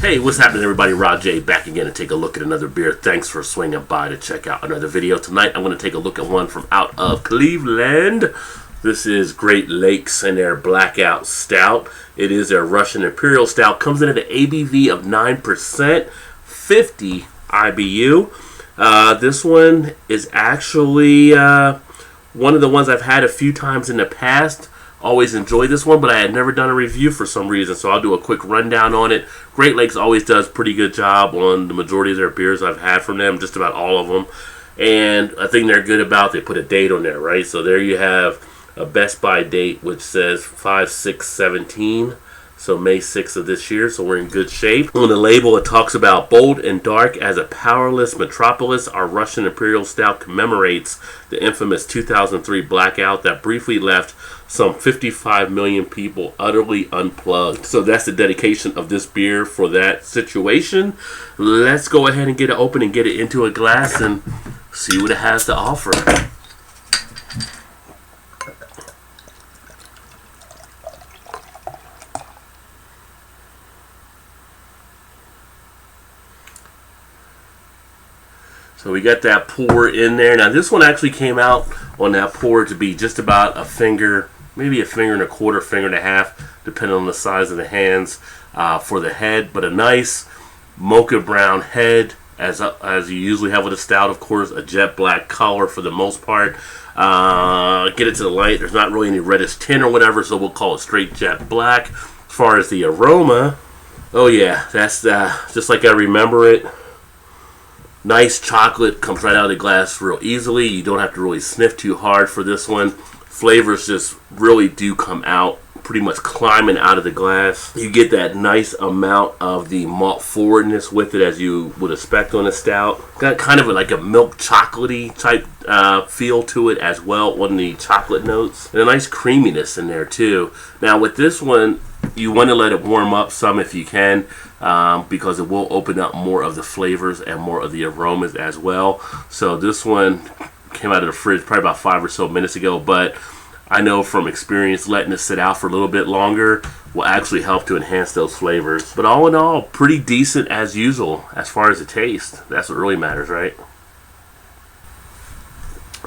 Hey, what's happening, everybody? Rod J back again to take a look at another beer. Thanks for swinging by to check out another video. Tonight, I'm going to take a look at one from out of Cleveland. This is Great Lakes and their Blackout Stout. It is their Russian Imperial Stout. Comes in at an ABV of 9%, 50 IBU. This one is actually one of the ones I've had a few times in the past. Always enjoy this one, but I had never done a review for some reason, so I'll do a quick rundown on it. Great Lakes always does pretty good job on the majority of their beers I've had from them, just about all of them. And I think they're good about, they put a date on there, right? So there you have a Best By date, which says 5/6/17. So May 6th of this year, so we're in good shape. On the label, it talks about bold and dark as a powerless metropolis. Our Russian Imperial Stout commemorates the infamous 2003 blackout that briefly left some 55 million people utterly unplugged. So that's the dedication of this beer for that situation. Let's go ahead and get it open and get it into a glass and see what it has to offer. So we got that pour in there. Now this one actually came out on that pour to be just about a finger, maybe a finger and a quarter, finger and a half, depending on the size of the hands for the head. But a nice mocha brown head, as you usually have with a stout, of course, a jet black color for the most part. Get it to the light. There's not really any reddish tint or whatever, so we'll call it straight jet black. As far as the aroma, oh yeah, that's just like I remember it. Nice chocolate, comes right out of the glass real easily. You don't have to really sniff too hard for this one. Flavors just really do come out, pretty much climbing out of the glass. You get that nice amount of the malt forwardness with it, as you would expect on a stout. Got kind of like a milk chocolatey type feel to it as well on the chocolate notes. And a nice creaminess in there too. Now with this one, you want to let it warm up some if you can, because it will open up more of the flavors and more of the aromas as well. So this one came out of the fridge probably about 5 or so minutes ago, but I know from experience letting it sit out for a little bit longer will actually help to enhance those flavors. But all in all, pretty decent as usual as far as the taste. That's what really matters, right?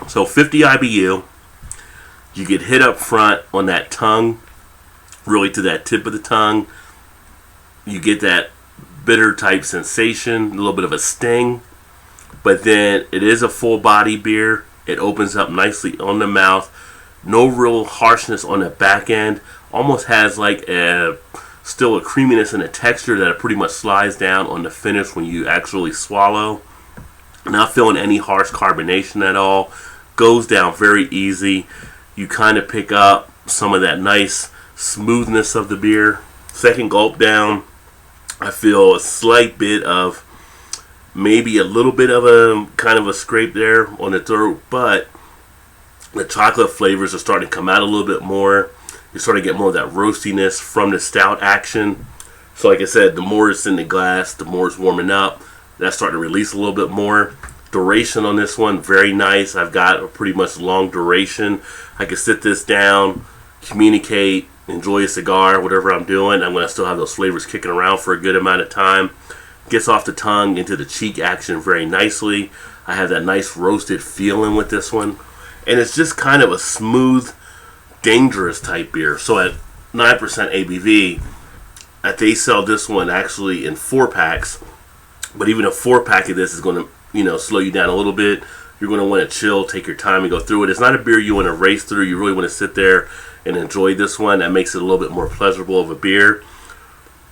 So 50 IBU. You get hit up front on that tongue, really to that tip of the tongue. You get that bitter type sensation, a little bit of a sting, but then it is a full body beer. It opens up nicely on the mouth. No real harshness on the back end. Almost has like still a creaminess and a texture that it pretty much slides down on the finish when you actually swallow. Not feeling any harsh carbonation at all. Goes down very easy. You kind of pick up some of that nice smoothness of the beer. Second gulp down, I feel a slight bit of, maybe a little bit of a kind of a scrape there on the throat, but the chocolate flavors are starting to come out a little bit more. You're starting to get more of that roastiness from the stout action. So like I said, the more it's in the glass, the more it's warming up. That's starting to release a little bit more. Duration on this one, very nice. I've got a pretty much long duration. I can sit this down, communicate, enjoy a cigar, whatever I'm doing. I'm going to still have those flavors kicking around for a good amount of time. Gets off the tongue into the cheek action very nicely. I have that nice roasted feeling with this one. And it's just kind of a smooth, dangerous type beer. So at 9% ABV, they sell this one actually in 4-packs. But even a 4-pack of this is going to, slow you down a little bit. You're going to want to chill, take your time and go through it. It's not a beer you want to race through. You really want to sit there and enjoy this one. That makes it a little bit more pleasurable of a beer.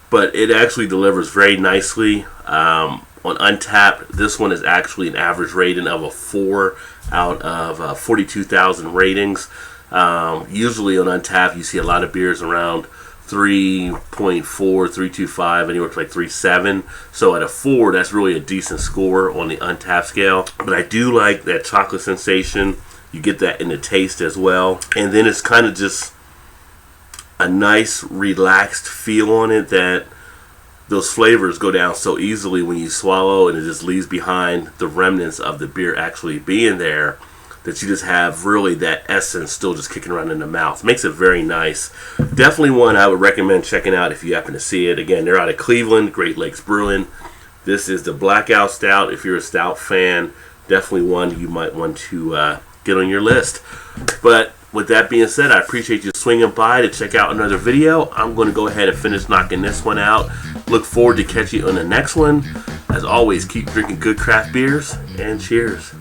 But it actually delivers very nicely. On Untappd, this one is actually an average rating of a 4 out of 42,000 ratings. Usually on Untappd, you see a lot of beers around 3.4, 3.25, anywhere to like 3.7. So at a 4, that's really a decent score on the Untappd scale. But I do like that chocolate sensation. You get that in the taste as well. And then it's kind of just a nice relaxed feel on it, that those flavors go down so easily when you swallow, and it just leaves behind the remnants of the beer actually being there. that you just have really that essence still just kicking around in the mouth. Makes it very nice. Definitely one I would recommend checking out if you happen to see it. Again, they're out of Cleveland, Great Lakes Brewing. This is the Blackout Stout. If you're a stout fan, definitely one you might want to get on your list. But with that being said, I appreciate you swinging by to check out another video. I'm going to go ahead and finish knocking this one out. Look forward to catching you on the next one. As always, keep drinking good craft beers, and cheers.